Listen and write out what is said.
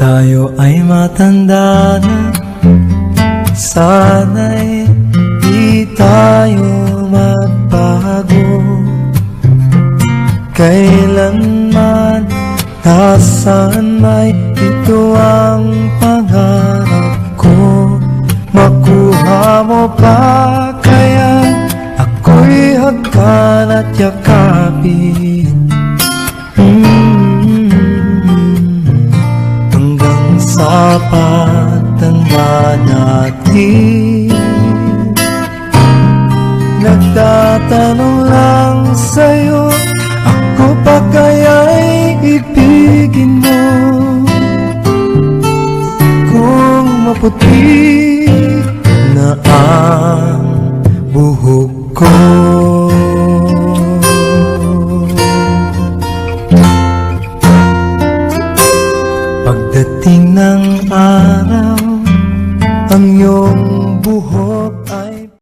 tayo ay matanda na, sana'y di tayo magbago. Kailanman, nasaan may ito ang pangarap ko. Makuha mo pa kaya ako'y hagkan at yakapin, hanggang sa pagtanda natin. Nagtatanong lang sa'yo, ako pa kaya'y ibigin mo? Kung maputi na ang buhok ko, pagdating ng araw, ang iyong buhok